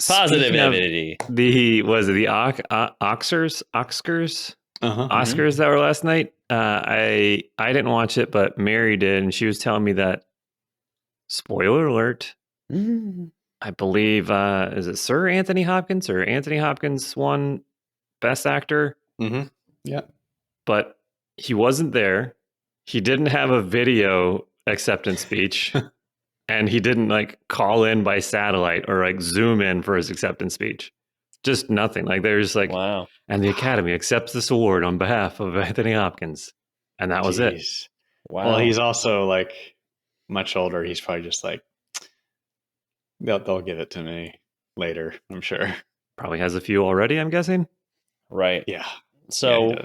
Positivity. Oscars that were last night. I didn't watch it, but Mary did, and she was telling me that, spoiler alert, I believe is it Sir Anthony Hopkins or Anthony Hopkins won Best Actor? Yeah, but he wasn't there. He didn't have a video acceptance speech. And he didn't like call in by satellite or like zoom in for his acceptance speech. Just nothing. Like they're just like, wow. And the Academy accepts this award on behalf of Anthony Hopkins. And that was it. Wow. Well, he's also like much older. He's probably just like, they'll give it to me later, I'm sure. Probably has a few already, I'm guessing. Right. Yeah. So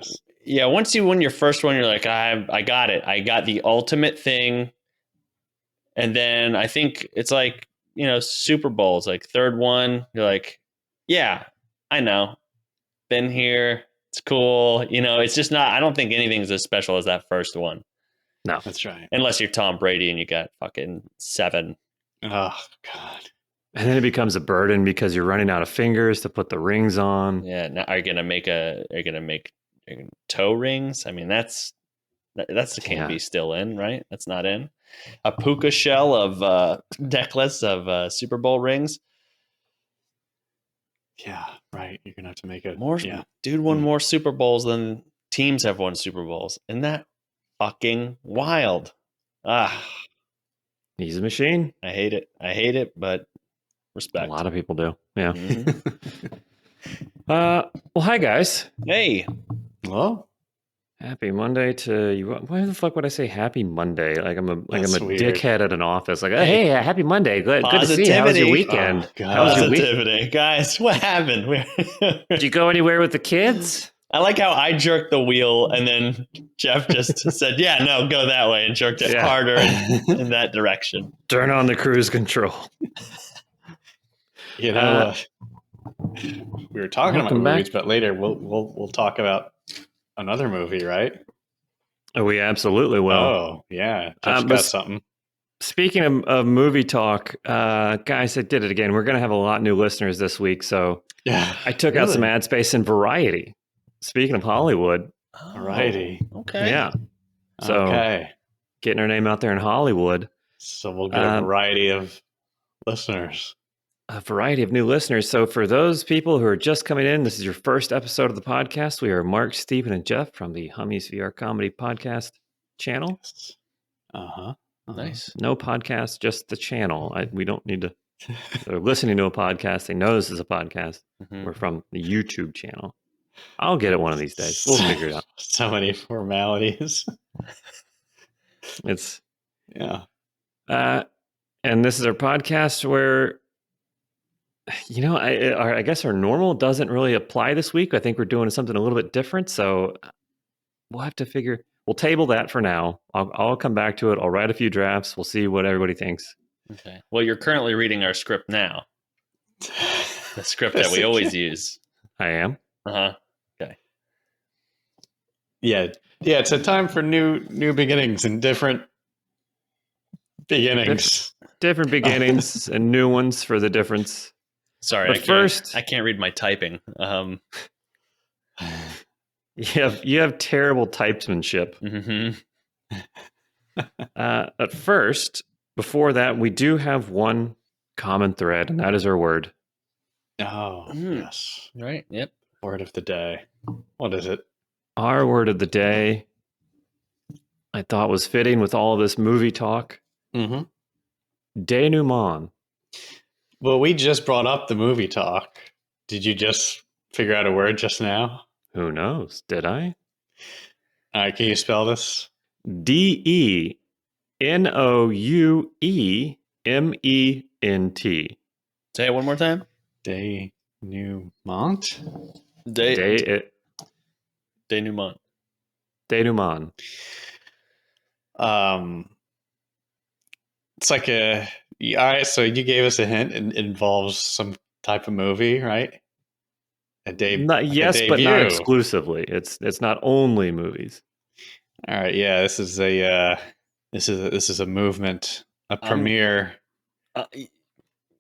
yeah, once you win your first one, you're like, I got it. I got the ultimate thing. And then I think it's like, Super Bowls, like third one, you're like, yeah, I know. Been here. It's cool. It's just not, I don't think anything's as special as that first one. No. That's right. Unless you're Tom Brady and you got fucking 7. Oh, God. And then it becomes a burden because you're running out of fingers to put the rings on. Yeah. Now, are you going to make toe rings? I mean, that's the can't be still in, right? That's not in. A puka shell of necklace of Super Bowl rings. Yeah, right. You're gonna have to make it more. Yeah. Dude won more Super Bowls than teams have won Super Bowls. Isn't that fucking wild? He's a machine. I hate it, but respect. A lot of people do. Yeah. Mm-hmm. Well, hi guys. Hey. Well, happy Monday to you. Why the fuck would I say happy Monday? Like I'm a weird. dickhead at an office. Like, hey, happy Monday. Good to see you. How was your weekend? How was your weekend? Guys, what happened? Did you go anywhere with the kids? I like how I jerked the wheel and then Jeff just said, yeah, no, go that way, and jerked it harder in that direction. Turn on the cruise control. We were talking about movies, but later we'll talk about another movie, right? Oh, we absolutely will. Oh, yeah. Just got something. Speaking of movie talk, guys, I did it again. We're going to have a lot of new listeners this week. So yeah, I took out some ad space in Variety. Speaking of Hollywood. Variety. Okay. Yeah. So getting our name out there in Hollywood. So we'll get a variety of listeners. A variety of new listeners. So for those people who are just coming in, this is your first episode of the podcast. We are Mark, Stephen, and Jeff from the Hummies VR Comedy Podcast channel. Nice. No podcast, just the channel. We don't need to. They're listening to a podcast. They know this is a podcast. Mm-hmm. We're from the YouTube channel. I'll get it one of these days. We'll figure it out. So many formalities. It's and this is our podcast where, I guess our normal doesn't really apply this week. I think we're doing something a little bit different. So we'll have to figure. We'll table that for now. I'll come back to it. I'll write a few drafts. We'll see what everybody thinks. Okay. Well, you're currently reading our script now. The script that we always use. I am. Okay. Yeah. It's a time for new beginnings and different beginnings. Different beginnings and new ones for the difference. Sorry, but I can't read my typing. You have terrible typesmanship. Mm-hmm. At first, before that, we do have one common thread, and that is our word. Oh, yes. Right. Yep. Word of the day. What is it? Our word of the day, I thought was fitting with all of this movie talk. Mm-hmm. Denouement. Well, we just brought up the movie talk. Did you just figure out a word just now? Who knows? Did I? All right, can you spell this? Denouement. Say it one more time. Denouement. Denouement. Denouement. It's like all right, so you gave us a hint. It involves some type of movie, right? But not exclusively. It's not only movies. All right, yeah. This is a movement, a premiere.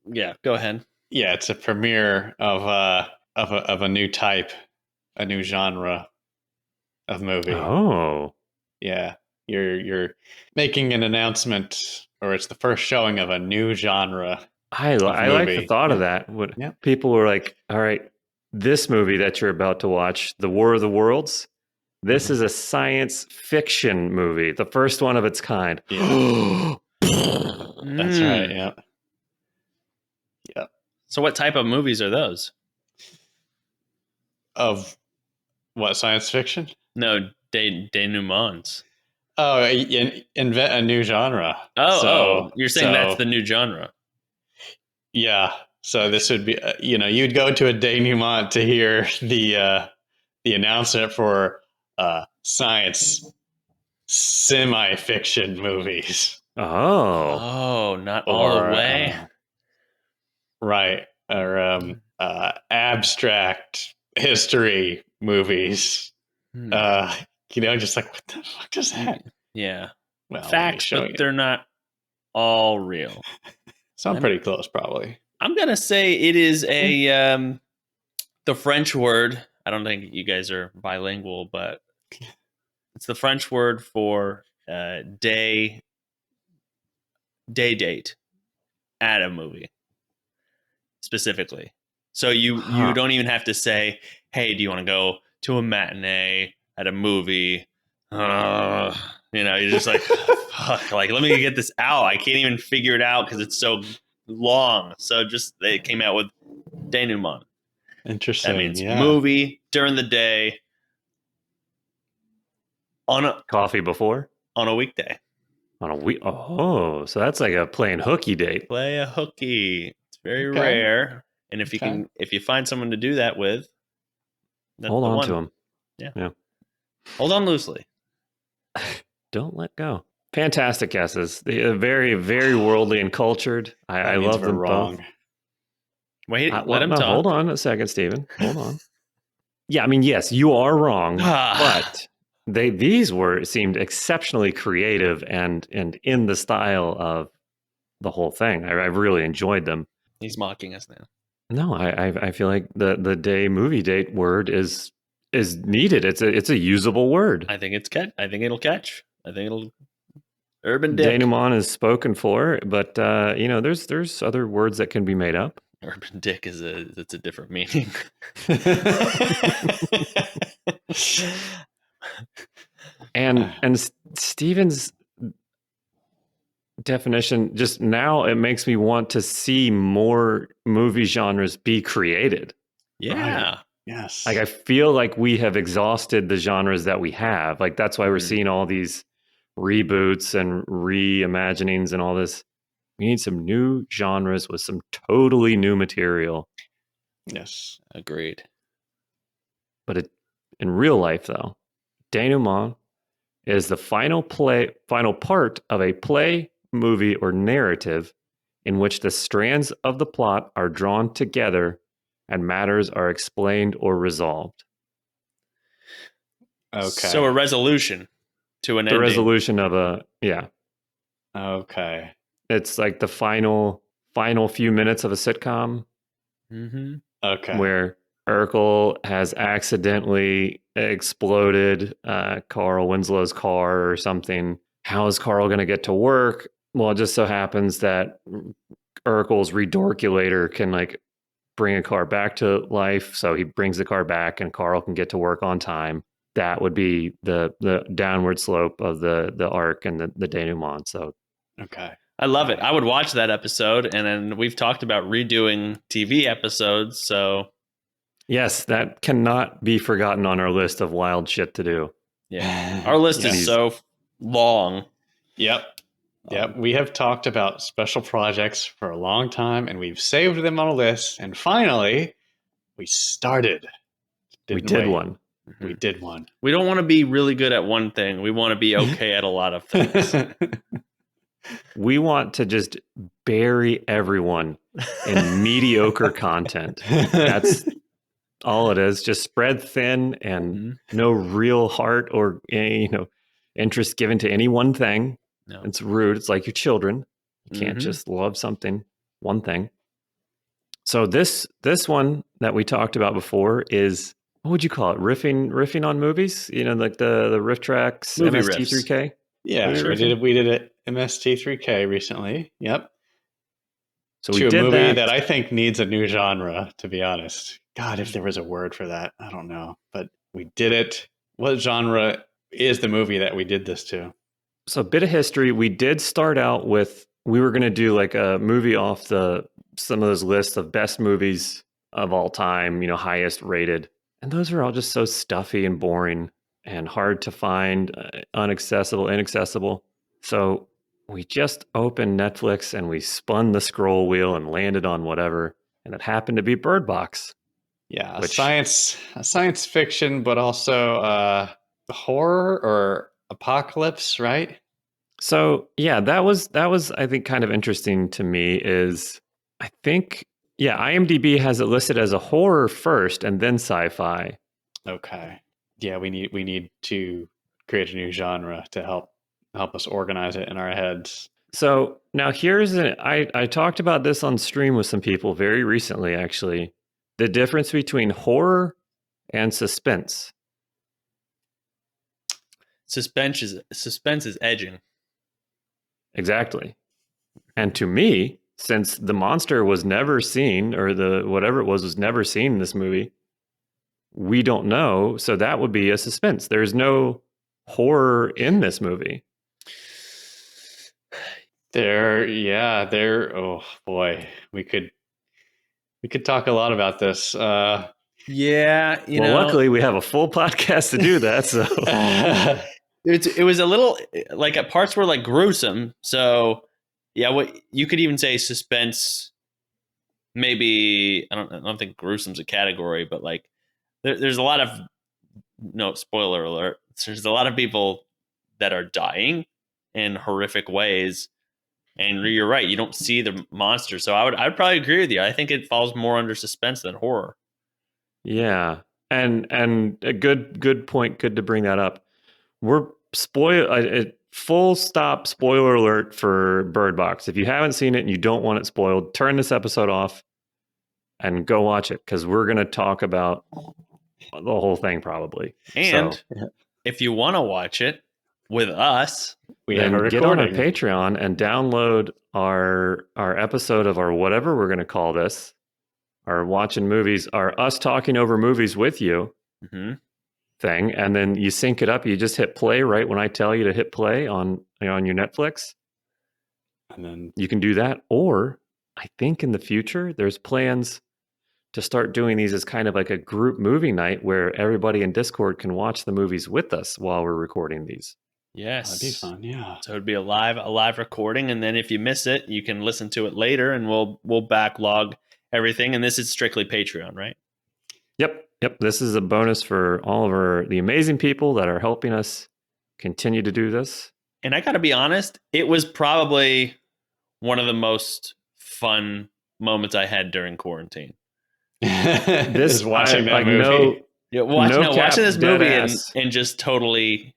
Yeah, go ahead. Yeah, it's a premiere of a new type, a new genre of movie. Oh, Yeah, you're making an announcement, or it's the first showing of a new genre I of like the movie. thought of Yeah. that. What Yeah. people were like, all right, this movie that you're about to watch, The War of the Worlds, this is a science fiction movie, the first one of its kind. Yeah. That's right. Yeah. Yeah. So what type of movies are those? Of what, science fiction? No, denouements. Oh, invent a new genre. Oh, you're saying that's So the new genre. yeah. So this would be, you'd go to a denouement to hear the announcement for science semi-fiction movies, Oh, Oh, not all the or way. right, or abstract history movies. Hmm. Just like, what the fuck is that? Yeah. Well, let me Facts, show but you. they're not all real. So I'm pretty close, probably. I'm gonna say it is a the French word. I don't think you guys are bilingual, but it's the French word for day date at a movie specifically. So you don't even have to say, "Hey, do you want to go to a matinee at a movie?" You're just like, "Fuck!" Like, let me get this out. I can't even figure it out because it's so long. So just they came out with denouement. Interesting. That means Yeah. movie during the day on coffee before a weekday. on a week. Oh, so that's like a playing hooky date. Play a hooky. It's very Okay. rare, and if you find someone to do that with, that's Hold the on one. to them. Yeah. Hold on loosely. Don't let go. Fantastic guesses. Very, very worldly and cultured. I love them wrong. both. Wait, let him talk. Hold on a second, Stephen. Hold on. Yeah, I mean, yes, you are wrong, but these seemed exceptionally creative and in the style of the whole thing. I really enjoyed them. He's mocking us now. No, I feel like the movie date word is needed. It's a usable word. I think it'll catch. I think it'll urban dick. Denouement is spoken for, but there's other words that can be made up. Urban dick it's a different meaning. and Steven's definition, just now it makes me want to see more movie genres be created. Yeah. Right. Yes. Like I feel like we have exhausted the genres that we have. Like that's why we're seeing all these reboots and reimaginings and all this. We need some new genres with some totally new material. Yes. Agreed. But in real life, though, denouement is the final part of a play, movie, or narrative in which the strands of the plot are drawn together and matters are explained or resolved. Okay. So a resolution to an ending. The resolution of Okay. It's like the final few minutes of a sitcom. Mm-hmm. Okay. Where Urkel has accidentally exploded Carl Winslow's car or something. How is Carl going to get to work? Well, it just so happens that Urkel's redorculator can like bring a car back to life. So he brings the car back and Carl can get to work on time. That would be the downward slope of the arc and the denouement. So, okay. I love it. I would watch that episode, and then we've talked about redoing TV episodes. So, yes, that cannot be forgotten on our list of wild shit to do. Yeah, our list is so long. Yep. We have talked about special projects for a long time, and we've saved them on a list. And finally, we started. We did one. We did one. We don't want to be really good at one thing. We want to be okay at a lot of things. We want to just bury everyone in mediocre content. That's all it is. Just spread thin and no real heart or interest given to any one thing. No. It's rude. It's like your children. You can't just love one thing. So this one that we talked about before is, what would you call it? Riffing on movies? You know, like the riff tracks, Movie MST3K. Yeah, so we did it MST3K recently. Yep. So we did a movie that I think needs a new genre, to be honest. God, if there was a word for that, I don't know. But we did it. What genre is the movie that we did this to? So a bit of history. We did start out with, we were going to do like a movie off some of those lists of best movies of all time, you know, highest rated. And those are all just so stuffy and boring and hard to find, inaccessible. So we just opened Netflix and we spun the scroll wheel and landed on whatever. And it happened to be Bird Box. Yeah, science fiction, but also horror or apocalypse, right? So yeah, that was I think kind of interesting to me is I think IMDb has it listed as a horror first and then sci-fi. Okay. Yeah, we need to create a new genre to help us organize it in our heads. So now I talked about this on stream with some people very recently, actually. The difference between horror and suspense. Suspense is edging. Exactly. And to me, since the monster was never seen, or the whatever it was never seen in this movie, we don't know. So that would be a suspense. There's no horror in this movie. Oh boy, we could talk a lot about this. Yeah, luckily we have a full podcast to do that. So it was a little like at parts were like gruesome. So yeah, what you could even say suspense. Maybe I don't think gruesome's a category, but like there's a lot of spoiler alert. There's a lot of people that are dying in horrific ways. And you're right, you don't see the monster. So I'd probably agree with you. I think it falls more under suspense than horror. Yeah. And a good point, good to bring that up. We're full stop spoiler alert for Bird Box. If you haven't seen it and you don't want it spoiled, turn this episode off and go watch it, because we're going to talk about the whole thing probably. And if you want to watch it with us, we have a recording. Get on our Patreon and download our episode of our whatever we're going to call this, our watching movies, our us talking over movies with you thing, and then you sync it up. You just hit play right when I tell you to hit play on your Netflix, and then you can do that. Or I think in the future there's plans to start doing these as kind of like a group movie night where everybody in Discord can watch the movies with us while we're recording these. Yes, that'd be fun. Yeah, so it'd be a live recording, and then if you miss it, you can listen to it later, and we'll backlog everything. And this is strictly Patreon, right? Yep. This is a bonus for all of the amazing people that are helping us continue to do this. And I got to be honest, it was probably one of the most fun moments I had during quarantine. This watching that movie. Watching this movie and just totally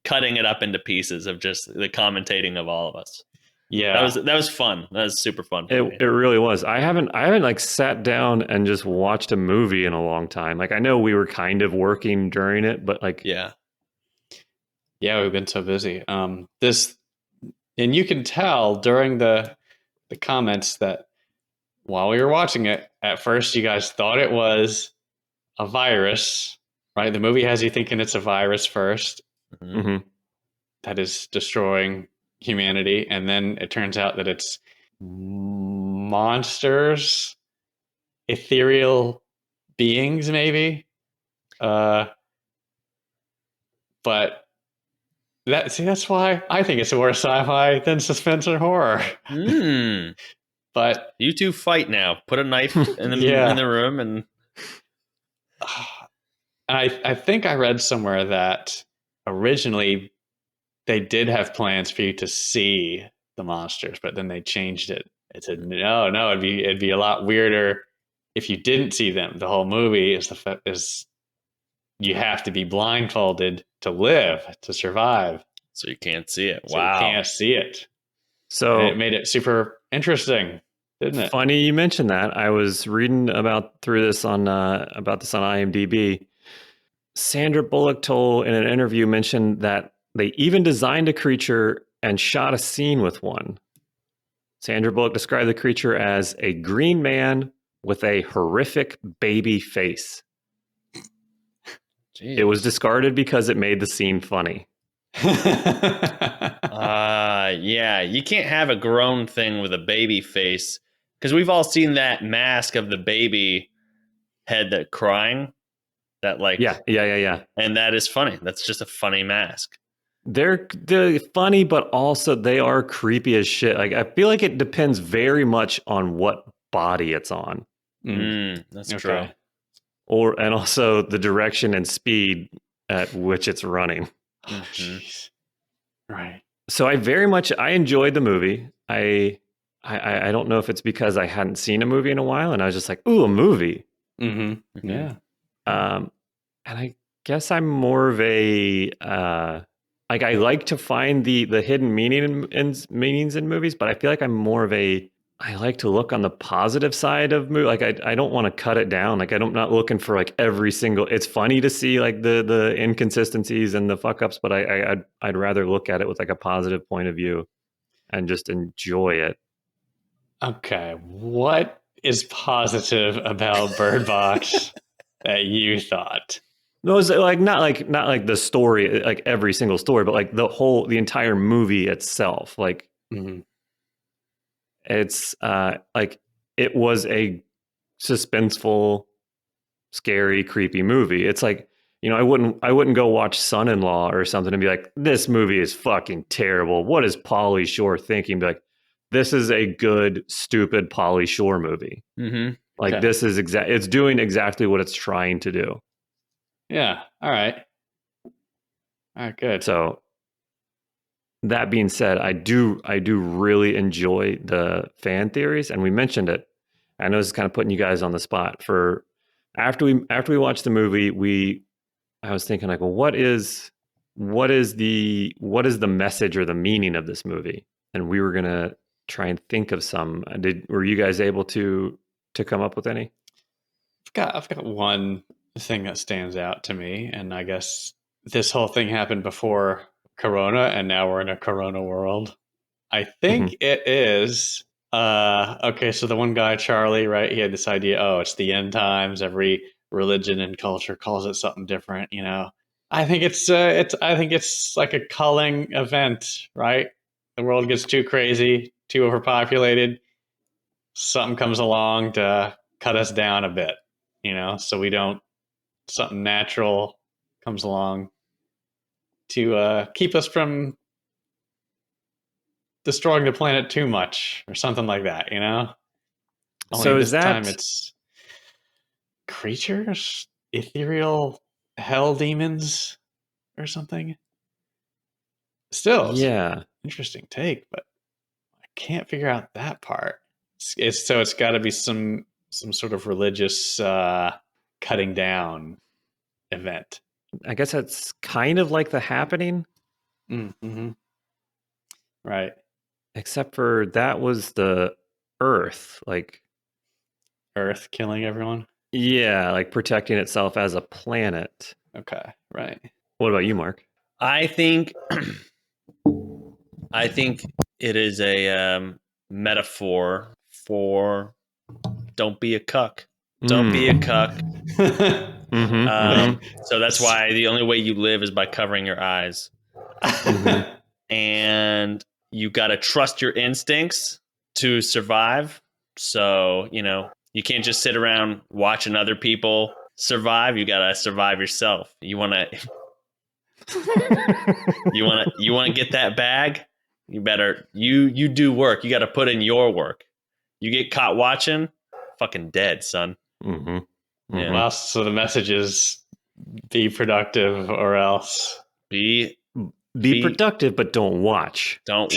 cutting it up into pieces of just the commentating of all of us. Yeah, that was fun. That was super fun. It really was. I haven't like sat down and just watched a movie in a long time. Like I know we were kind of working during it, but like yeah, we've been so busy. And you can tell during the comments that while we were watching it, at first you guys thought it was a virus, right? The movie has you thinking it's a virus first that is destroying humanity, and then it turns out that it's monsters, ethereal beings, maybe. But that's why I think it's more sci-fi than suspense or horror. But you two fight now. Put a knife in the room, and I think I read somewhere that originally they did have plans for you to see the monsters, but then they changed it. It said no, it'd be a lot weirder if you didn't see them. The whole movie is you have to be blindfolded to live, to survive. So you can't see it. So you can't see it. So and it made it super interesting. didn't it? Funny you mentioned that. I was reading about this on IMDb. Sandra Bullock told in an interview mentioned that they even designed a creature and shot a scene with one. Sandra Bullock described the creature as a green man with a horrific baby face. Jeez. It was discarded because it made the scene funny. Yeah, you can't have a grown thing with a baby face, because we've all seen that mask of the baby head that crying, that like yeah, and that is funny. That's just a funny mask. They're funny, but also they are creepy as shit. Like, I feel like it depends very much on what body it's on. That's true. And also the direction and speed at which it's running. Oh, jeez. Right. So I enjoyed the movie. I don't know if it's because I hadn't seen a movie in a while and I was just like, ooh, a movie. Mm-hmm. Yeah. And I guess I'm more of a like, I like to find the hidden meanings in movies, but I feel like I'm more of I like to look on the positive side of movie. Like, I don't want to cut it down. Like, I'm not looking for like every single. It's funny to see like the inconsistencies and the fuck ups, but I'd rather look at it with like a positive point of view and just enjoy it. Okay, what is positive about Bird Box that you thought? No, it's like not like the story, like every single story, but like the entire movie itself. Like, it's like it was a suspenseful, scary, creepy movie. It's like, I wouldn't go watch Son-in-Law or something and be like, this movie is fucking terrible. What is Pauly Shore thinking? Be like, this is a good, stupid Pauly Shore movie. Mm-hmm. Like, Okay. this is it's doing exactly what it's trying to do. Yeah. All right. Good. So that being said, I do really enjoy the fan theories, and we mentioned it. I know this is kind of putting you guys on the spot. For after we watched the movie, I was thinking like, well, what is the message or the meaning of this movie? And we were gonna try and think of some. Were you guys able to come up with any? I've got one thing that stands out to me, and I guess this whole thing happened before Corona, and now we're in a Corona world. I think it is. Okay, so the one guy, Charlie, right? He had this idea. Oh, it's the end times. Every religion and culture calls it something different. I think it's like a culling event, right? The world gets too crazy, too overpopulated. Something comes along to cut us down a bit, so we don't. Something natural comes along to keep us from destroying the planet too much, or something like that. So this time it's creatures, ethereal hell demons, or something. Still, yeah, interesting take, but I can't figure out that part. It's got to be some sort of religious cutting down event. I guess that's kind of like The Happening. Mm-hmm. Right. Except for that was the Earth, like Earth killing everyone. Yeah, like protecting itself as a planet. Okay, right. What about you, Mark? I think it is a metaphor for don't be a cuck. Don't be a cuck. So that's why the only way you live is by covering your eyes. And you got to trust your instincts to survive. So, you can't just sit around watching other people survive. You got to survive yourself. You want to get that bag? You better you do work. You got to put in your work. You get caught watching, fucking dead, son. Yeah. Well, so the message is be productive or else. Be productive, but don't watch. Don't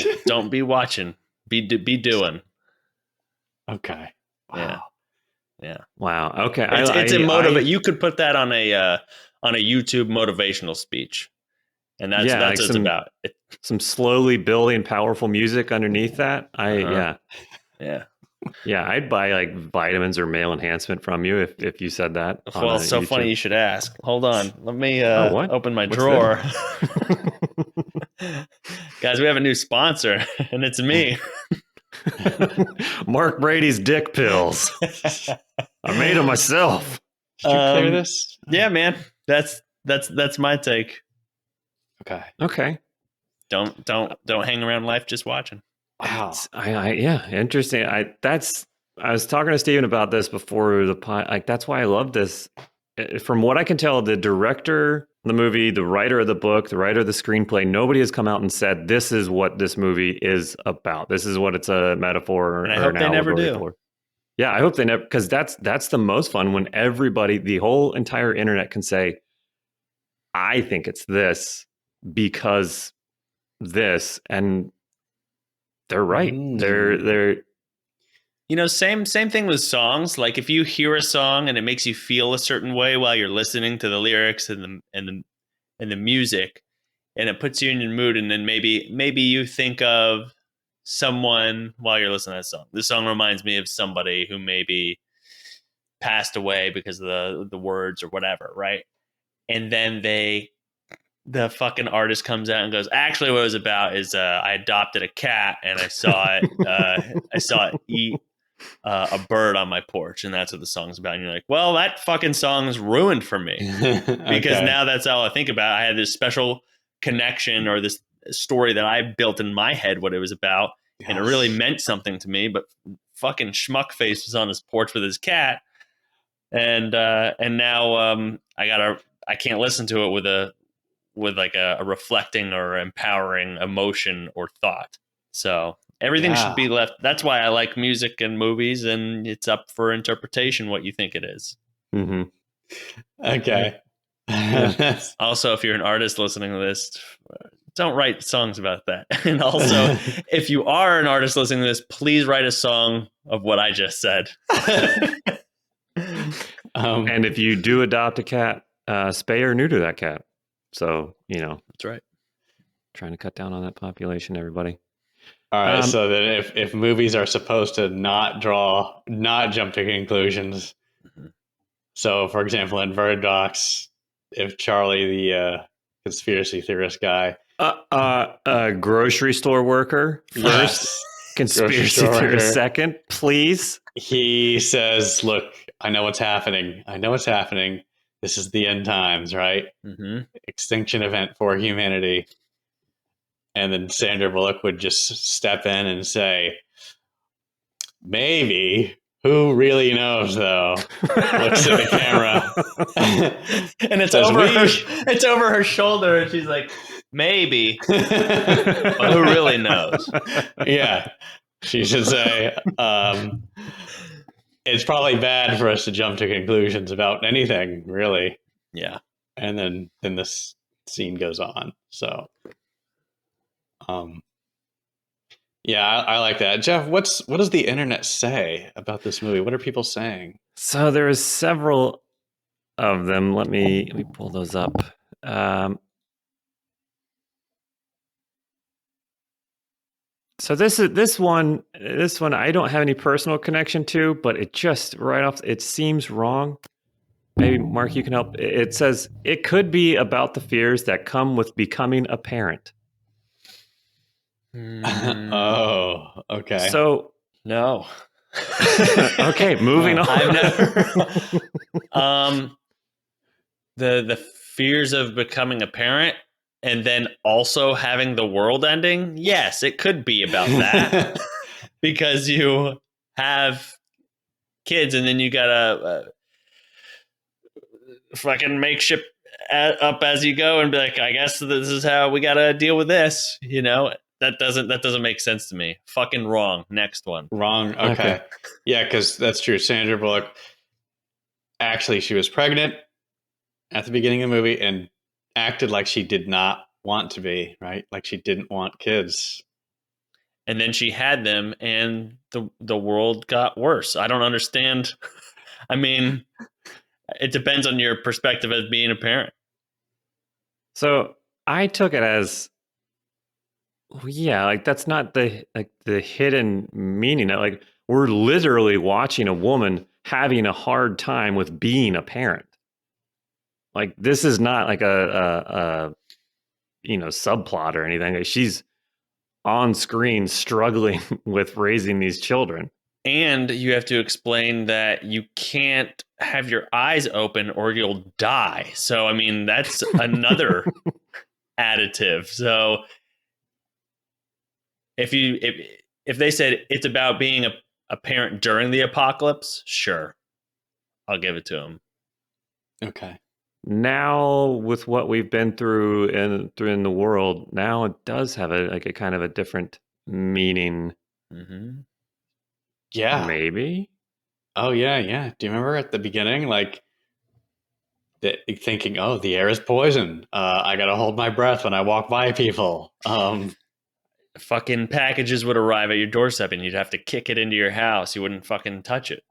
be watching. Be doing. Okay. Wow. Yeah. Wow. Okay. It's a motivate. You could put that on a YouTube motivational speech, and that's like what it's about. Some slowly building powerful music underneath that. Yeah. Yeah, I'd buy like vitamins or male enhancement from you if you said that. Well, it's so YouTube. funny you should ask. Hold on. Let me What? open my What's drawer. Guys, we have a new sponsor, and it's me. Mark Brady's dick pills. I made them myself. Did you clear this? Yeah, man. That's my take. Okay. Don't hang around life just watching. Wow. Yeah, interesting. I was talking to Steven about this before the pod. Like, that's why I love this. From what I can tell, the director of the movie, the writer of the book, the writer of the screenplay, nobody has come out and said this is what this movie is about. This is what it's a metaphor and I or hope an they never allegory do. for. Yeah, I hope they never, because that's the most fun when everybody, the whole entire internet can say, I think it's this because this, and they're right. They're you know, same thing with songs. Like if you hear a song and it makes you feel a certain way while you're listening to the lyrics and the music, and it puts you in your mood, and then maybe you think of someone while you're listening to that song. This song reminds me of somebody who maybe passed away because of the words or whatever, right? And then the fucking artist comes out and goes, actually what it was about is I adopted a cat and I saw it eat a bird on my porch, and that's what the song's about. And you're like, well, that fucking song's ruined for me because now that's all I think about. I had this special connection or this story that I built in my head what it was about, and it really meant something to me. But fucking Schmuckface was on his porch with his cat, and now I can't listen to it with like a reflecting or empowering emotion or thought. So everything should be left. That's why I like music and movies, and it's up for interpretation what you think it is. Mm-hmm. Okay. Yeah. Also, if you're an artist listening to this, don't write songs about that. And also, if you are an artist listening to this, please write a song of what I just said. And if you do adopt a cat, spay or neuter that cat. So, that's right. Trying to cut down on that population, everybody. All right. So then if movies are supposed to not jump to conclusions. Mm-hmm. So, for example, in Bird Docs, if Charlie, the conspiracy theorist guy, grocery store worker first, conspiracy theorist second, please. He says, look, I know what's happening. This is the end times, right? Mm-hmm. Extinction event for humanity. And then Sandra Bullock would just step in and say, maybe. Who really knows, though? Looks at the camera. And it's over her shoulder, and she's like, maybe. But who really knows? Yeah. She should say, it's probably bad for us to jump to conclusions about anything, really. Yeah. And then this scene goes on. So, yeah, I like that. Jeff, what does the internet say about this movie? What are people saying? So there is several of them. Let me pull those up. So this one I don't have any personal connection to, but it just right off it seems wrong. Maybe Mark, you can help. It says it could be about the fears that come with becoming a parent. Oh, okay. So no. Okay, moving on. I've never. The fears of becoming a parent and then also having the world ending. Yes, it could be about that because you have kids and then you gotta fucking make shit up as you go and be like, I guess this is how we gotta deal with this. That doesn't make sense to me. Fucking wrong. Next one. Wrong. Okay. Yeah, because that's true. Sandra Bullock, actually, she was pregnant at the beginning of the movie and acted like she did not want to be, right? Like she didn't want kids. And then she had them and the world got worse. I don't understand. I mean, it depends on your perspective as being a parent. So I took it as, yeah, like that's not the hidden meaning. Like We're literally watching a woman having a hard time with being a parent. Like, this is not like a subplot or anything. Like, she's on screen struggling with raising these children. And you have to explain that you can't have your eyes open or you'll die. So, I mean, that's another additive. So if they said it's about being a parent during the apocalypse, sure, I'll give it to them. Okay. Now, with what we've been through in the world, now it does have a kind of a different meaning. Mm-hmm. Yeah. Maybe. Oh yeah. Do you remember at the beginning, like, thinking, "Oh, the air is poison. I gotta hold my breath when I walk by people." Fucking packages would arrive at your doorstep and you'd have to kick it into your house. You wouldn't fucking touch it.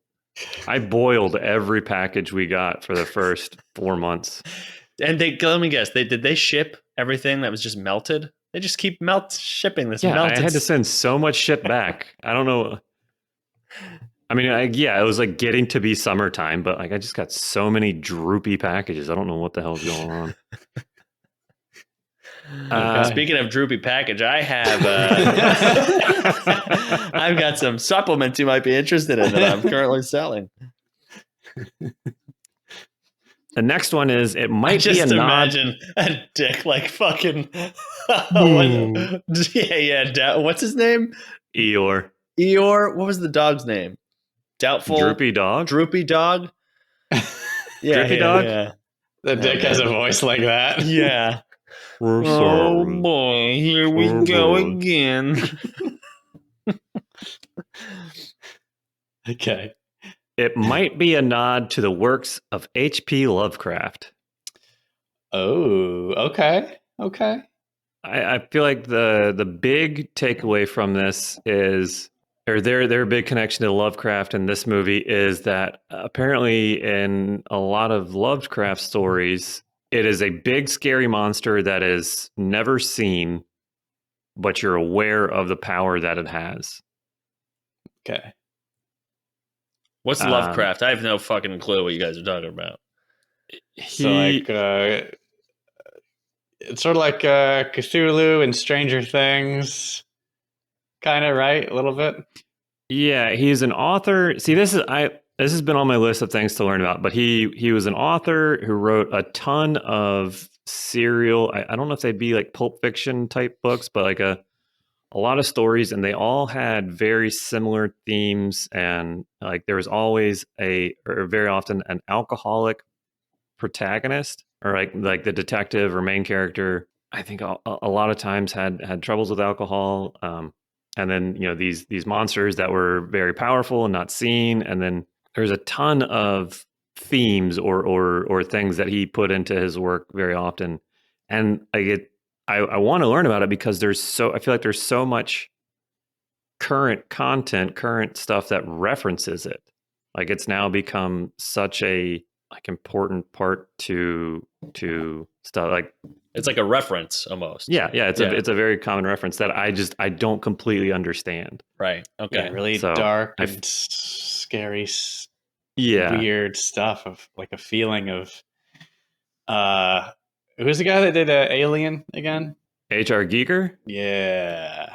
I boiled every package we got for the first 4 months. And let me guess, did they ship everything that was just melted? They just keep shipping this melted. I had to send so much shit back. I don't know. I mean, it was like getting to be summertime, but like I just got so many droopy packages. I don't know what the hell's going on. Speaking of droopy package, I have I've got some supplements you might be interested in that I'm currently selling. The next one is it might be a imagine a dick like fucking what's his name? Eeyore. What was the dog's name? Doubtful. Droopy dog. Droopy dog. Droopy dog. Yeah. The dick has a voice like that. Yeah. Oh boy, here we go again. Okay. It might be a nod to the works of H.P. Lovecraft. Oh, okay. I feel like the big takeaway from this is, or their big connection to Lovecraft in this movie is that apparently in a lot of Lovecraft stories, it is a big scary monster that is never seen, but you're aware of the power that it has. Okay. What's Lovecraft? I have no fucking clue what you guys are talking about. So like, it's sort of like Cthulhu and Stranger Things, kind of, right? A little bit. Yeah, he's an author. See, this has been on my list of things to learn about. But he was an author who wrote a ton of serial. I don't know if they'd be like Pulp Fiction type books, but like a lot of stories, and they all had very similar themes. And like there was always or very often an alcoholic protagonist, or like the detective or main character. I think a lot of times had troubles with alcohol. And then these monsters that were very powerful and not seen. And then there's a ton of themes or things that he put into his work very often. And I want to learn about it because I feel like there's so much current content, current stuff that references it. Like it's now become such a important part to stuff. Like it's like a reference almost. Yeah. It's a very common reference that I don't completely understand. Right. Okay. Yeah, really dark and scary. Weird stuff of like a feeling of. Who's the guy that did Alien again? H.R. Giger? Yeah.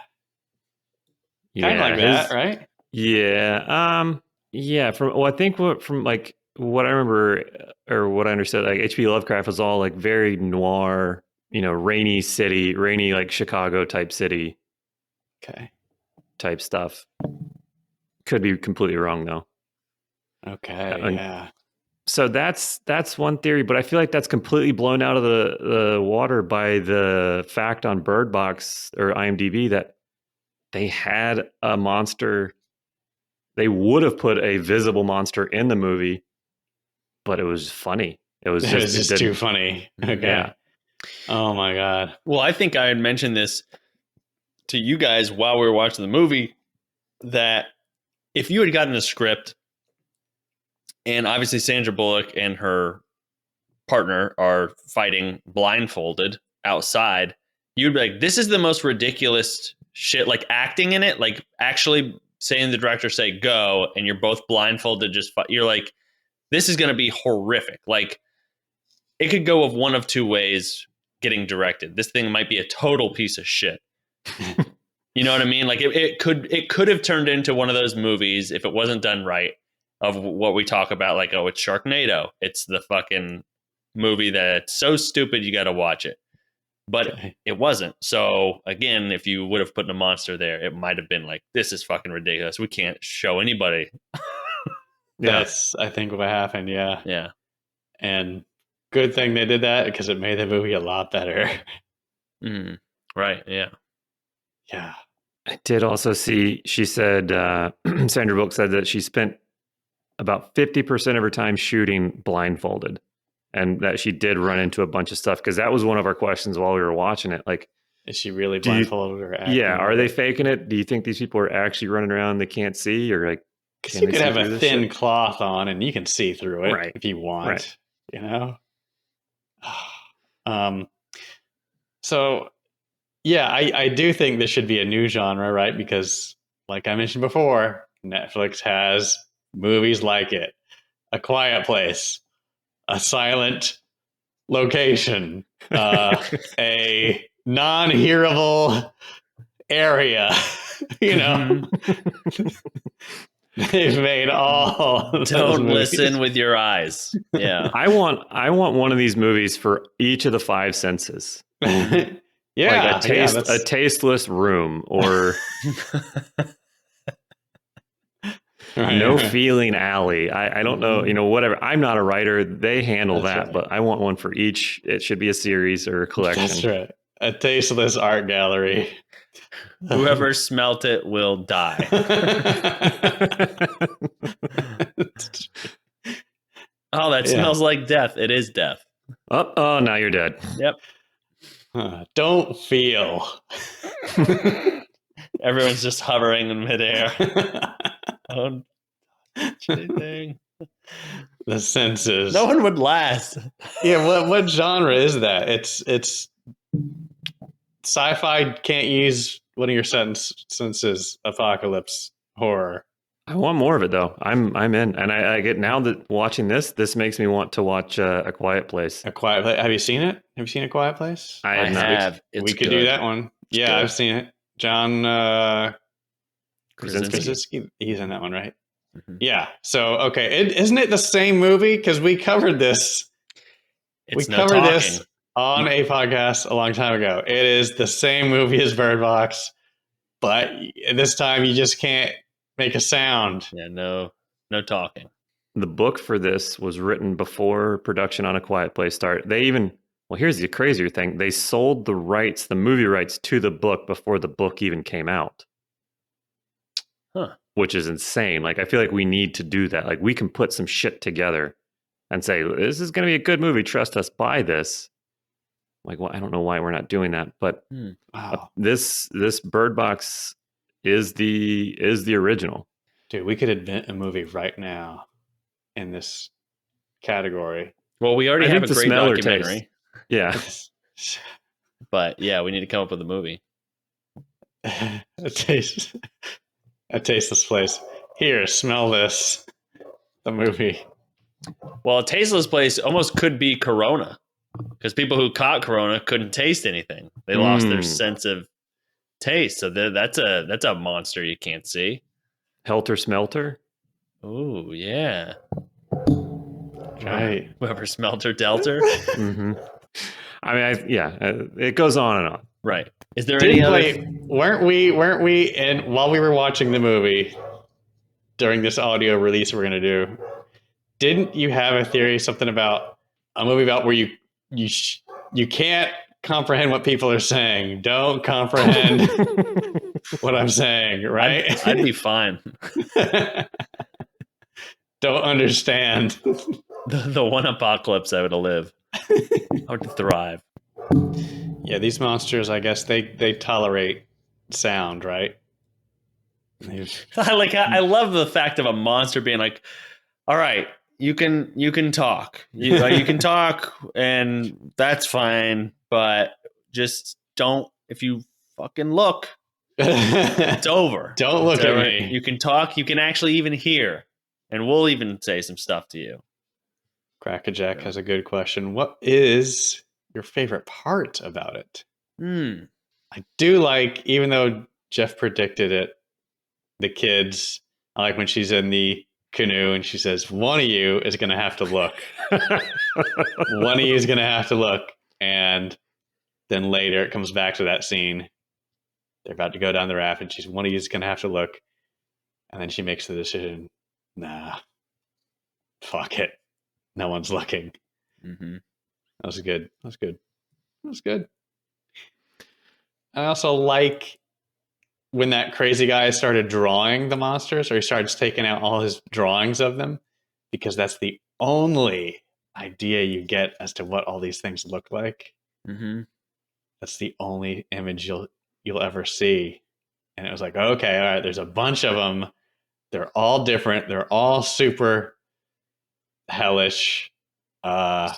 Kind of like that, right? Yeah. Yeah. I think from like what I remember or what I understood, like H.P. Lovecraft was all like very noir, rainy like Chicago type city. Okay. Type stuff. Could be completely wrong though. Okay. Yeah. So that's one theory, but I feel like that's completely blown out of the water by the fact on Bird Box or IMDb that they had a monster. They would have put a visible monster in the movie, but it was funny. It was just too funny. Okay. Yeah. Oh my God. Well, I think I had mentioned this to you guys while we were watching the movie, that if you had gotten a script and obviously Sandra Bullock and her partner are fighting blindfolded outside, you'd be like, this is the most ridiculous shit, like acting in it, like actually saying the director say go, and you're both blindfolded, you're like, this is going to be horrific. Like, it could go of one of two ways getting directed. This thing might be a total piece of shit. You know what I mean? Like, it could have turned into one of those movies if it wasn't done right, of what we talk about, like, oh, it's Sharknado. It's the fucking movie that's so stupid you got to watch it. But it wasn't. So again, if you would have put a monster there, it might have been like, this is fucking ridiculous. We can't show anybody. That's, I think, what happened. Yeah. Yeah. And good thing they did that, because it made the movie a lot better. Right. Yeah. Yeah. I did also see, she said, Sandra Bullock said that she spent about 50% of her time shooting blindfolded, and that she did run into a bunch of stuff, because that was one of our questions while we were watching it. Like, is she really blindfolded or acting? Yeah. Are they faking it? Do you think these people are actually running around, they can't see, or like, because you could have a thin cloth on and you can see through it if you want, you know? So yeah, I do think this should be a new genre, right? Because like I mentioned before, Netflix has movies like it. A Quiet Place, a silent location, a non-hearable area, you know? They've made all. Don't listen with your eyes. Yeah. I want one of these movies for each of the five senses. Yeah, like a tasteless room, or no feeling alley. I don't know, you know, whatever. I'm not a writer. They handle that, but I want one for each. It should be a series or a collection. That's right. A tasteless art gallery. Whoever smelt it will die. Oh, that smells like death. It is death. Oh, now you're dead. Yep. Don't feel. Everyone's just hovering in midair. Don't touch anything. The senses. No one would last. Yeah, what genre is that? It's sci-fi can't use one of your senses. Apocalypse horror. I want more of it though. I'm in, and I get, now that watching this makes me want to watch A Quiet Place. A Quiet Place. Have you seen it? Have you seen A Quiet Place? I have. We could do that one. It's good. I've seen it. John Krasinski. He's in that one, right? Mm-hmm. Yeah. So okay, isn't it the same movie? Because we covered this. This on a podcast a long time ago. It is the same movie as Bird Box, but this time you just can't make a sound. Yeah, no talking. The book for this was written before production on A Quiet Place started. They even, well, here's the crazier thing. They sold the rights, the movie rights to the book before the book even came out. Huh. Which is insane. Like, I feel like we need to do that. Like, we can put some shit together and say, this is going to be a good movie. Trust us, buy this. Like, well, I don't know why we're not doing that, but this Bird Box is the original. Dude, we could invent a movie right now in this category. Well, we already have a great documentary. Taste. Yeah. But yeah, we need to come up with a movie. A tasteless place. Here, smell this. The movie. Well, a tasteless place almost could be Corona, because people who caught Corona couldn't taste anything. They lost their sense of taste. So that's a monster you can't see. Helter Smelter. Oh yeah. Right. Whoever Smelter Delter. Mm-hmm. I mean, it goes on and on. Right. Is there any other? Weren't we? And while we were watching the movie during this audio release we're gonna do, didn't you have a theory, something about a movie about where you can't comprehend what people are saying? Don't comprehend what I'm saying, right? I'd be fine. Don't understand. The one apocalypse I would live. I would thrive. Yeah, these monsters, I guess they tolerate sound, right? I love the fact of a monster being like, all right, you can talk. You can talk, and that's fine, but just don't, if you fucking look, It's over. Don't look at me. You can talk. You can actually even hear. And we'll even say some stuff to you. Crackerjack has a good question. What is your favorite part about it? I do like, even though Jeff predicted it, the kids, I like when she's in the canoe and she says, one of you is going to have to look. One of you is going to have to look. And then later it comes back to that scene. They're about to go down the raft and one of you is going to have to look. And then she makes the decision, nah, fuck it. No one's looking. That was good. That was good. I also like when that crazy guy started drawing the monsters, or he starts taking out all his drawings of them, because that's the only idea you get as to what all these things look like. That's the only image you'll ever see. And it was like, okay, all right, there's a bunch of them. They're all different. They're all super hellish. And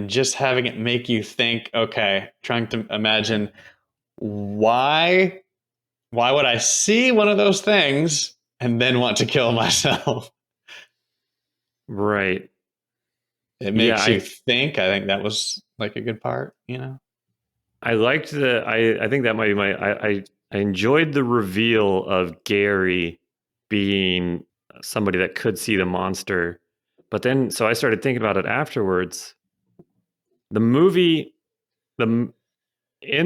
just having it make you think, okay, trying to imagine why would I see one of those things and then want to kill myself? Right. It makes you think. I think that was like a good part, you know? I liked I think that might be I enjoyed the reveal of Gary being somebody that could see the monster. But then, so I started thinking about it afterwards. In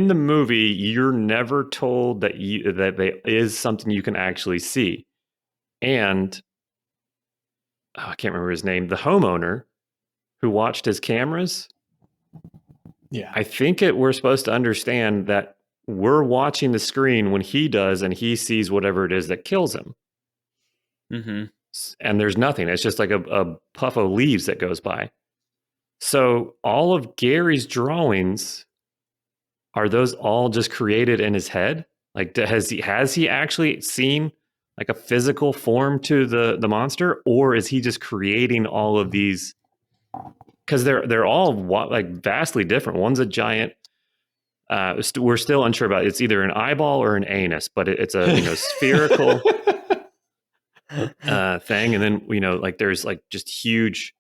the movie, you're never told that there is something you can actually see. And I can't remember his name, the homeowner who watched his cameras. Yeah. I think we're supposed to understand that we're watching the screen when he does, and he sees whatever it is that kills him. And there's nothing. It's just like a puff of leaves that goes by. So all of Gary's drawings, are those all just created in his head? Like, has he actually seen like a physical form to the monster, or is he just creating all of these? Because they're all like vastly different. One's a giant. We're still unsure about it. It's either an eyeball or an anus, but it's a spherical thing. And then like there's like just huge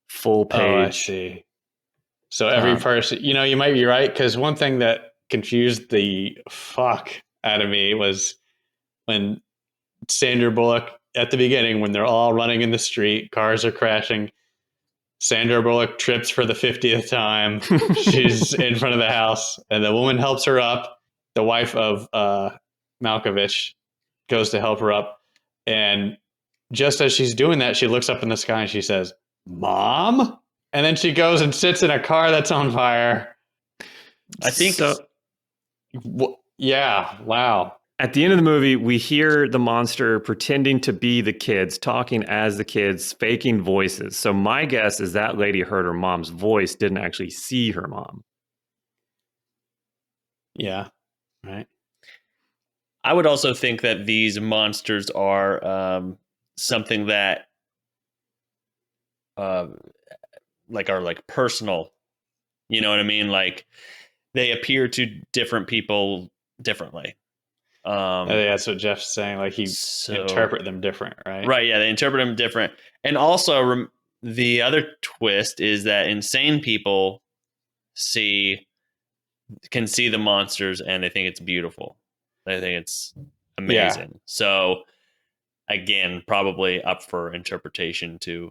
full page. Oh, I see. So every person, you might be right, because one thing that confused the fuck out of me was when Sandra Bullock, at the beginning, when they're all running in the street, cars are crashing, Sandra Bullock trips for the 50th time. She's in front of the house, and the woman helps her up. The wife of Malkovich goes to help her up, and just as she's doing that, she looks up in the sky and she says, "Mom?" And then she goes and sits in a car that's on fire. I think so. Yeah. Wow. At the end of the movie, we hear the monster pretending to be the kids, talking as the kids, faking voices. So my guess is that lady heard her mom's voice, didn't actually see her mom. Yeah. Right. I would also think that these monsters are something that are like personal. You know what I mean? Like they appear to different people differently. That's what Jeff's saying. Like he interpret them different, right? Right. Yeah, they interpret them different. And also, the other twist is that insane people can see the monsters and they think it's beautiful. They think it's amazing. Yeah. So again, probably up for interpretation to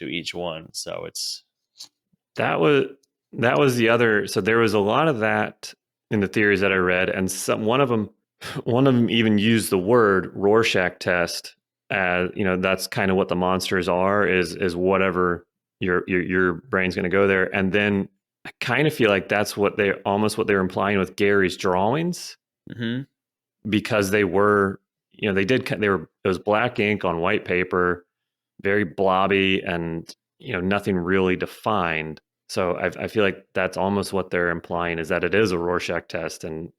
each one. So that was the other. So there was a lot of that in the theories that I read, and one of them even used the word Rorschach Test as, that's kind of what the monsters are, is whatever your brain's going to go there. And then I kind of feel like that's what they're implying with Gary's drawings, because they were, it was black ink on white paper, very blobby, and nothing really defined. So I feel like that's almost what they're implying, is that it is a Rorschach test, and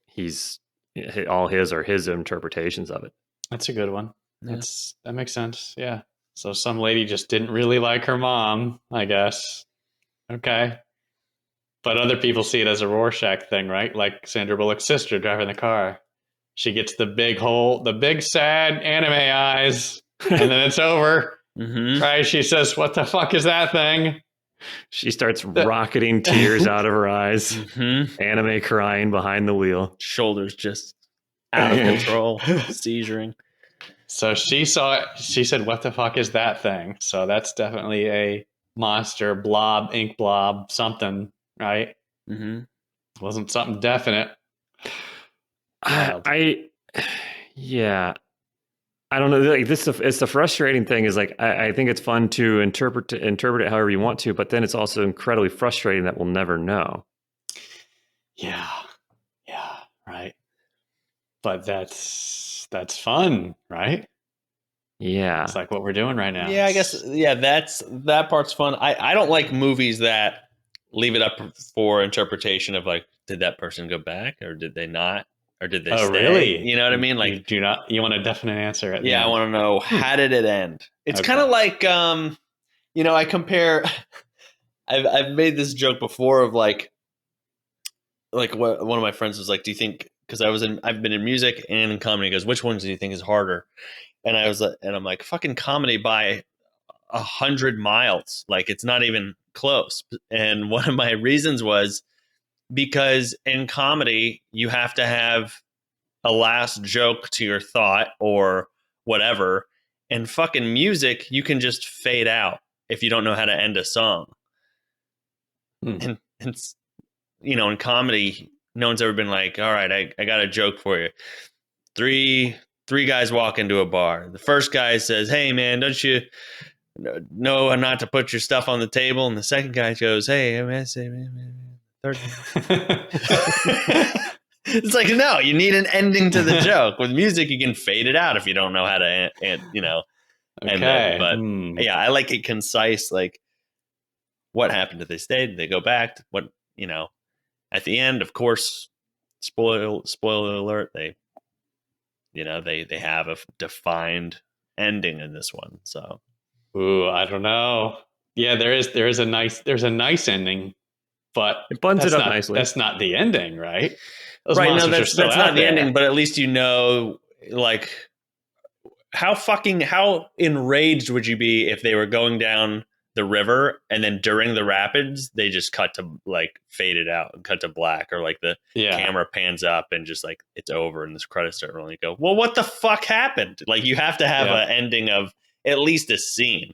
he's all his interpretations of it. That's a good one. Yeah. That makes sense. Yeah. So some lady just didn't really like her mom, I guess. Okay. But other people see it as a Rorschach thing, right? Like Sandra Bullock's sister driving the car. She gets the big hole, the big sad anime eyes, and then it's over. Right? She says, "What the fuck is that thing?" She starts rocketing tears out of her eyes. Anime crying behind the wheel. Shoulders just out of control, seizuring. So she saw it. She said, "What the fuck is that thing?" So that's definitely a monster, blob, ink blob, something, right? Wasn't something definite. Yeah. I don't know. Like this, it's the frustrating thing. Is like I think it's fun to interpret it however you want to, but then it's also incredibly frustrating that we'll never know. Yeah, right. But that's fun, right? Yeah, it's like what we're doing right now. Yeah, I guess. Yeah, that part's fun. I don't like movies that leave it up for interpretation of like, did that person go back or did they not? Or did they stay? Really? You know what I mean? Like, you want a definite answer at the end. I want to know, how did it end? It's kind of like, I compare, I've made this joke before of like what one of my friends was like, do you think, because I've been in music and in comedy, goes, which ones do you think is harder? And I'm like, fucking comedy by 100 miles. Like, it's not even close. And one of my reasons was because in comedy, you have to have a last joke to your thought or whatever. And fucking music, you can just fade out if you don't know how to end a song. And in comedy, no one's ever been like, all right, I got a joke for you. Three guys walk into a bar. The first guy says, hey man, don't you know not to put your stuff on the table? And the second guy goes, hey, third. It's like, no, you need an ending to the joke. With music, you can fade it out if you don't know how to end it. But yeah, I like it concise. Like, what happened? Did they stay? Did they go back? What, at the end, of course, spoiler alert, they have a defined ending in this one. So, I don't know. Yeah, there's a nice ending, but it buns it up nicely. That's not the ending, right? Those right. No, that's not the ending, but at least like, how enraged would you be if they were going down the river and then during the rapids they just cut to like fade it out and cut to black, or like the camera pans up and just like it's over and this credits start rolling. You go, well, what the fuck happened? Like, you have to have an ending of at least a scene.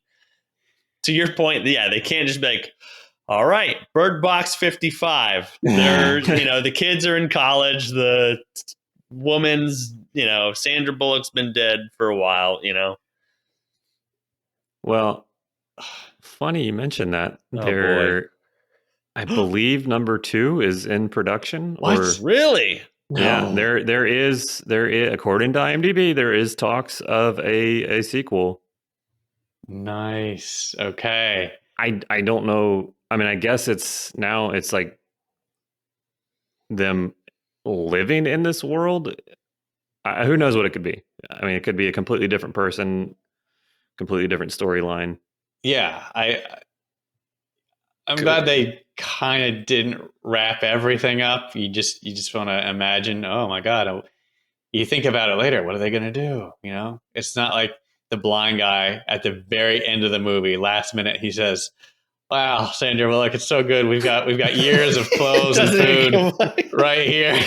To your point, they can't just be like, all right, Bird Box 55. They're the kids are in college. The woman's Sandra Bullock's been dead for a while. Well, funny you mentioned that. Boy. I believe number 2 is in production. What? Really? Yeah, no. There is according to IMDb, there is talks of a sequel. Nice. Okay. I don't know. I mean, I guess it's like them living in this world. Who knows what it could be? I mean, it could be a completely different person, completely different storyline. Yeah, I'm glad they kind of didn't wrap everything up. You just want to imagine, oh my God, you think about it later. What are they going to do? It's not like the blind guy at the very end of the movie, last minute, he says, wow, Sandra Bullock, it's so good. We've got years of clothes and food right here.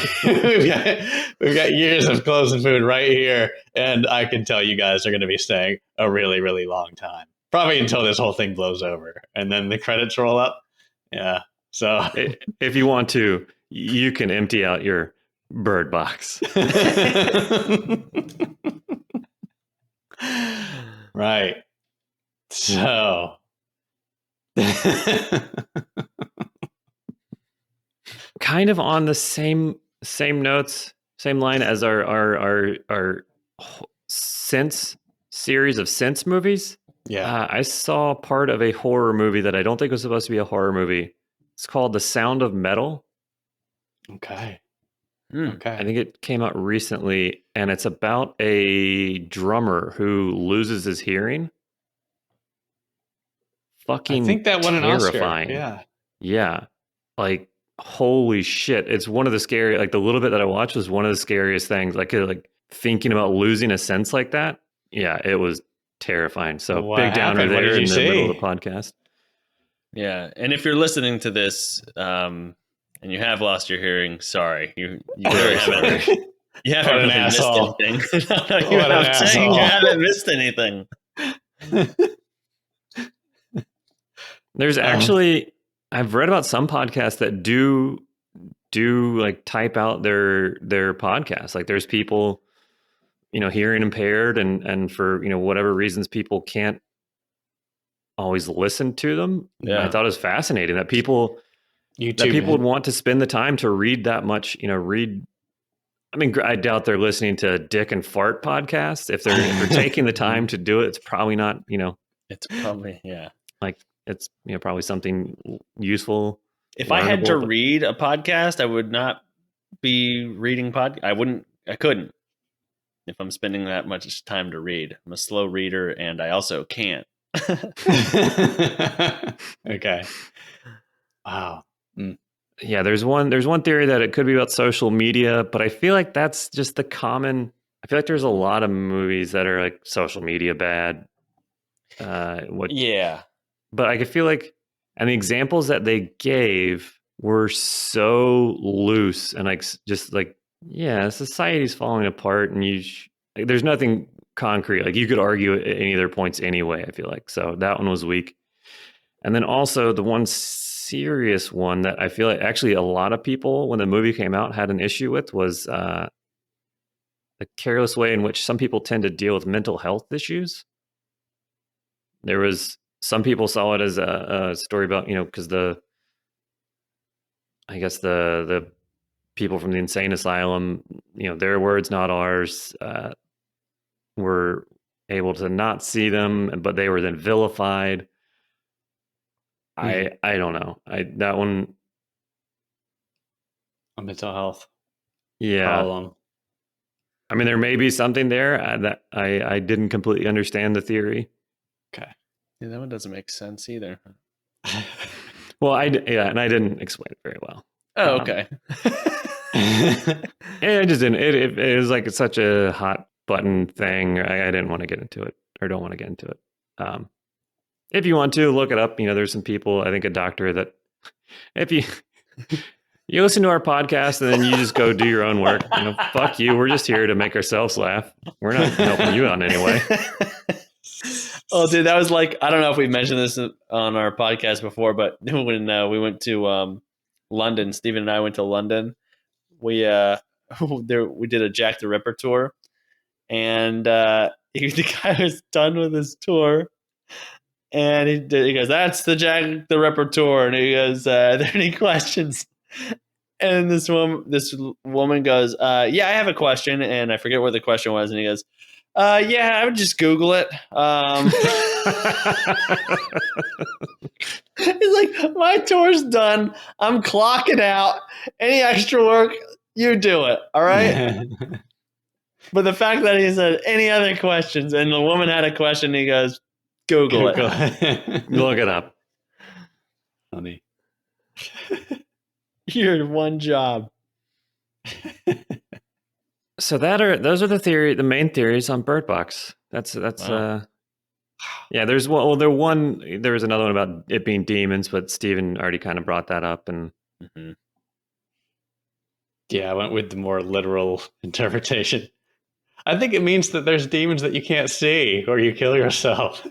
we've got years of clothes and food right here, and I can tell you guys are going to be staying a really, really long time. Probably until this whole thing blows over, and then the credits roll up. Yeah. So if you want to, you can empty out your bird box. Right. So. Kind of on the same notes, same line as our Sense series of Sense movies. Yeah, I saw part of a horror movie that I don't think was supposed to be a horror movie. It's called The Sound of Metal. Okay. Okay. I think it came out recently, and it's about a drummer who loses his hearing. Fucking I think that won an terrifying. Oscar. Yeah. Yeah. Like, holy shit. It's one of the scary, like the little bit that I watched was one of the scariest things. Like thinking about losing a sense like that. Yeah, it was terrifying. So What big downer happened? What there did in you the see? middle of the podcast. Yeah, and if you're listening to this, and you have lost your hearing, sorry, you haven't really missed anything. I'm saying you haven't missed anything. There's actually, I've read about some podcasts that do like type out their podcasts. Like there's people, hearing impaired and for, whatever reasons people can't always listen to them. Yeah. I thought it was fascinating that people would want to spend the time to read that much, read. I mean, I doubt they're listening to Dick and Fart podcasts. If they're taking the time to do it, it's probably not, it's probably, yeah. Like it's, probably something useful. If I had to read a podcast, I would not be reading I couldn't if I'm spending that much time to read. I'm a slow reader and I also can't. Okay. Wow. Yeah, there's one theory that it could be about social media, but I feel like that's just the common. I feel like there's a lot of movies that are like social media bad. Yeah. But I could feel like, and the examples that they gave were so loose and like just like, yeah, society's falling apart, and there's nothing concrete. Like you could argue at any of their points anyway. I feel like so that one was weak, and then also the one serious one that I feel like actually a lot of people when the movie came out had an issue with was the careless way in which some people tend to deal with mental health issues. There was some people saw it as a story about, because I guess the people from the insane asylum, their words, not ours, were able to not see them, but they were then vilified. I don't know. That one. A mental health. Yeah. Problem. I mean, there may be something there that I didn't completely understand the theory. Okay. Yeah, that one doesn't make sense either. Well, and I didn't explain it very well. Oh, okay. I just didn't. It was like such a hot button thing. I didn't want to get into it, or don't want to get into it. If you want to look it up, there's some people. I think a doctor that if you listen to our podcast and then you just go do your own work, fuck you. We're just here to make ourselves laugh. We're not helping you out in any way. Oh, dude, that was like, I don't know if we mentioned this on our podcast before, but when we went to London, Stephen and I went to London. We did a Jack the Ripper tour, and the guy was done with his tour, and he goes, "That's the Jack the Ripper tour," and he goes, "Are there any questions?" And this woman goes, "Yeah, I have a question," and I forget what the question was, and he goes, "Yeah, I would just Google it." He's like, "My tour's done. I'm clocking out. Any extra work, you do it. All right." But the fact that he said any other questions, and the woman had a question, he goes, Google it. Look it up. Funny. You're one job. So those are the main theories on Bird Box. That's wow. Yeah, there's one. Well, there was another one about it being demons, but Steven already kind of brought that up, and yeah, I went with the more literal interpretation. I think it means that there's demons that you can't see, or you kill yourself.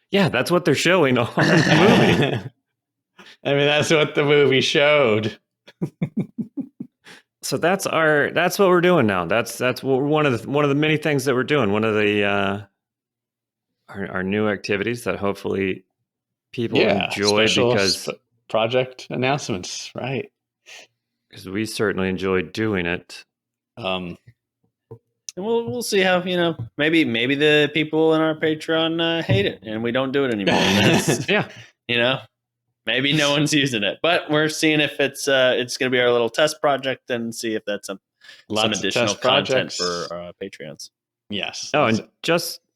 Yeah, that's what they're showing on the movie. I mean, that's what the movie showed. So that's what we're doing now. That's one of the many things that we're doing. One of the our new activities that hopefully people enjoy, because project announcements, right? Because we certainly enjoy doing it. And we'll see how, maybe the people in our Patreon hate it and we don't do it anymore. Yeah. Maybe no one's using it, but we're seeing if it's going to be our little test project and see if that's some additional content for Patreons. Yes. Oh, and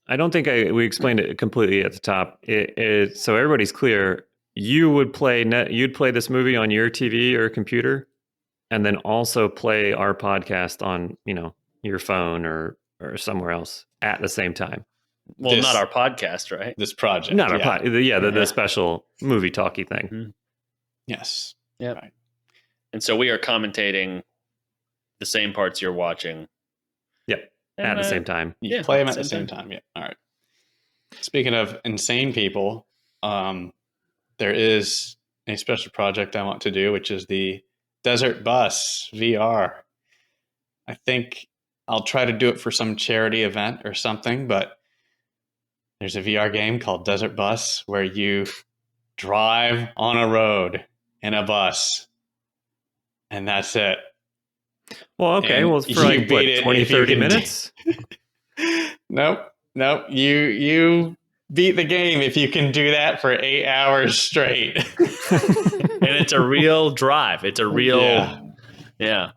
I don't think we explained it completely at the top. So everybody's clear. you'd play this movie on your TV or computer, and then also play our podcast on, your phone or somewhere else at the same time. Well, not our podcast, right? This project. Not our podcast. The special movie talkie thing. Mm-hmm. Yes. Yeah. Right. And so we are commentating the same parts you're watching. Yep. At the same time. You play them at the same time. Yeah. All right. Speaking of insane people, there is a special project I want to do, which is the Desert Bus VR. I think I'll try to do it for some charity event or something, but there's a VR game called Desert Bus where you drive on a road in a bus, and that's it. Well, okay. And well, for like, what, 20, 30 minutes? Nope. You beat the game if you can do that for 8 hours straight. And it's a real drive. It's a real... Yeah.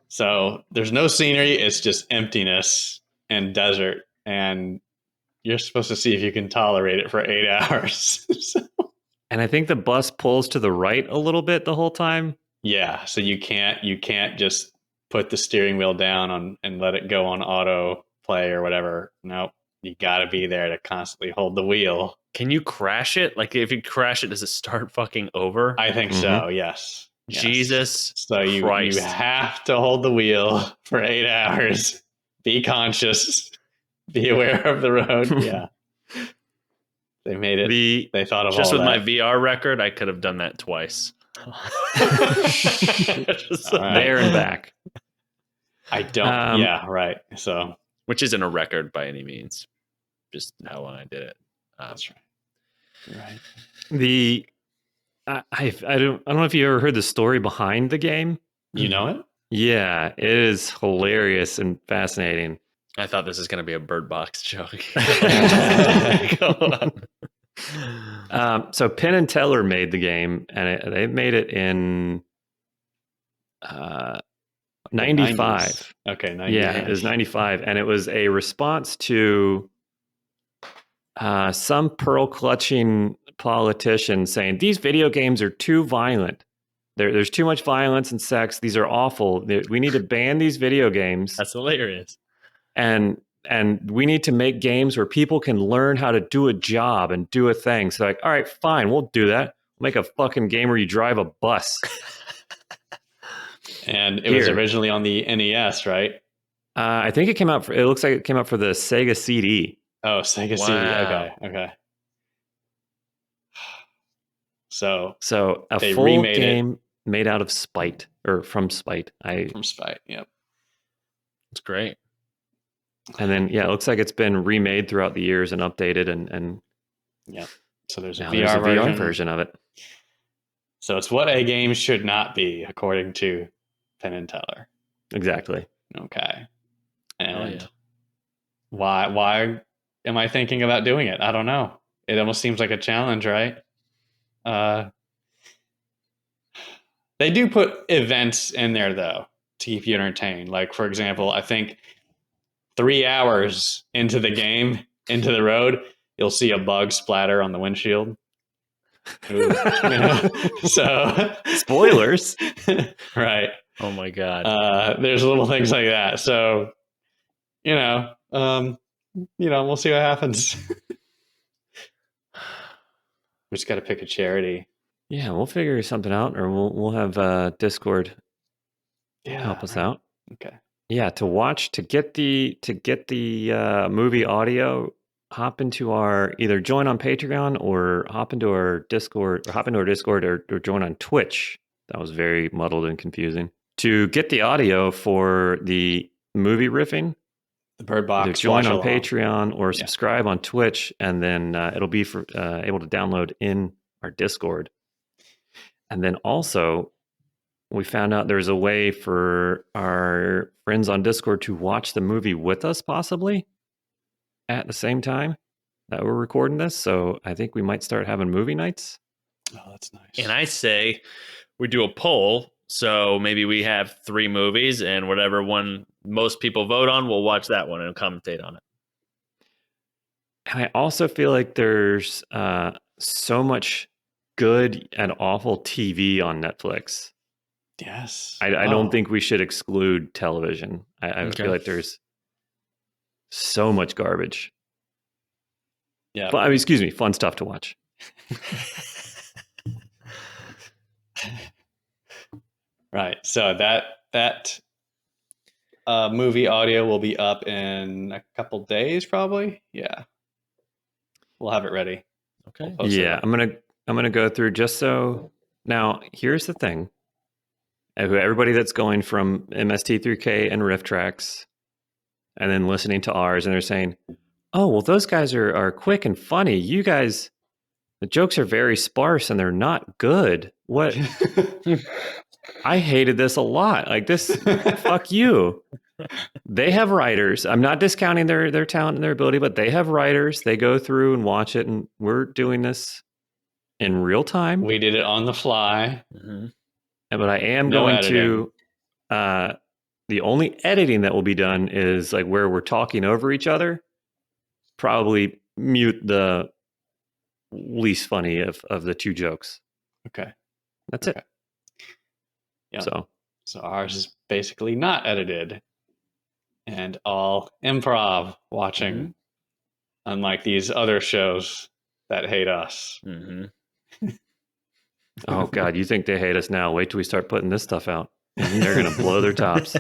So there's no scenery. It's just emptiness and desert. And you're supposed to see if you can tolerate it for 8 hours. And I think the bus pulls to the right a little bit the whole time. Yeah. So you can't just put the steering wheel down and let it go on auto play or whatever. Nope. You got to be there to constantly hold the wheel. Can you crash it? Like, if you crash it, does it start fucking over? I think so. Yes. Jesus. So you have to hold the wheel for 8 hours. Be conscious. Be aware of the road. Yeah. They made it. They thought of just all with that. my VR record, I could have done that twice. There and back. I don't. Yeah, right. So, which isn't a record by any means. Just how long I did it. That's right. Right. I don't know if you ever heard the story behind the game. You know it? Yeah, it is hilarious and fascinating. I thought this was going to be a Bird Box joke. Go on. So Penn and Teller made the game, and they made it in 95. Okay, 95. Yeah, it was 95, and it was a response to some pearl-clutching politician saying, these video games are too violent. There's too much violence and sex. These are awful. We need to ban these video games. That's hilarious. And we need to make games where people can learn how to do a job and do a thing. So like, all right, fine, we'll do that. We'll make a fucking game where you drive a bus. And it was originally on the NES, right? I think it came out it looks like it came out for the Sega CD. Oh, Sega CD. Okay. So a full game made out of spite, or from spite. From spite, yep. It's great. And then, it looks like it's been remade throughout the years and updated, and yeah. So there's a VR version of it. So it's what a game should not be, according to Penn and Teller. Exactly. Okay. And why am I thinking about doing it? I don't know. It almost seems like a challenge, right? They do put events in there, though, to keep you entertained. Like, for example, I think 3 hours into the game, into the road, you'll see a bug splatter on the windshield. So spoilers. Right. Oh my God. There's little things like that. So, we'll see what happens. We just got to pick a charity. Yeah, we'll figure something out, or we'll have Discord help us out. Okay. Yeah, to get the movie audio, hop into our, either join on Patreon or hop into our Discord, or join on Twitch. That was very muddled and confusing. To get the audio for the movie riffing, the Bird Box, either join on Patreon or subscribe on Twitch, and then it'll be able to download in our Discord. And then also, we found out there's a way for our friends on Discord to watch the movie with us, possibly at the same time that we're recording this. So I think we might start having movie nights. Oh, that's nice. And I say we do a poll. So maybe we have 3 movies, and whatever one most people vote on, we'll watch that one and commentate on it. And I also feel like there's so much good and awful TV on Netflix. Yes. I don't think we should exclude television. I feel like there's so much garbage. Yeah. I mean, excuse me, fun stuff to watch. Right. So that movie audio will be up in a couple days, probably. Yeah. We'll have it ready. Okay. We'll Yeah, I'm gonna go through just so. Now, here's the thing. Everybody that's going from MST3K and riff tracks, and then listening to ours, and they're saying, "Oh, well, those guys are quick and funny. You guys, the jokes are very sparse and they're not good. What? I hated this a lot. Like this, fuck you." They have writers. I'm not discounting their talent and their ability, but they have writers. They go through and watch it, and we're doing this in real time. We did it on the fly. Mm-hmm. But I am going to the only editing that will be done is like where we're talking over each other. Probably mute the least funny of the two jokes. Okay. That's it. Yeah. So ours is basically not edited and all improv watching, unlike these other shows that hate us. Mm-hmm. Oh God, you think they hate us now? Wait till we start putting this stuff out. They're gonna blow their tops.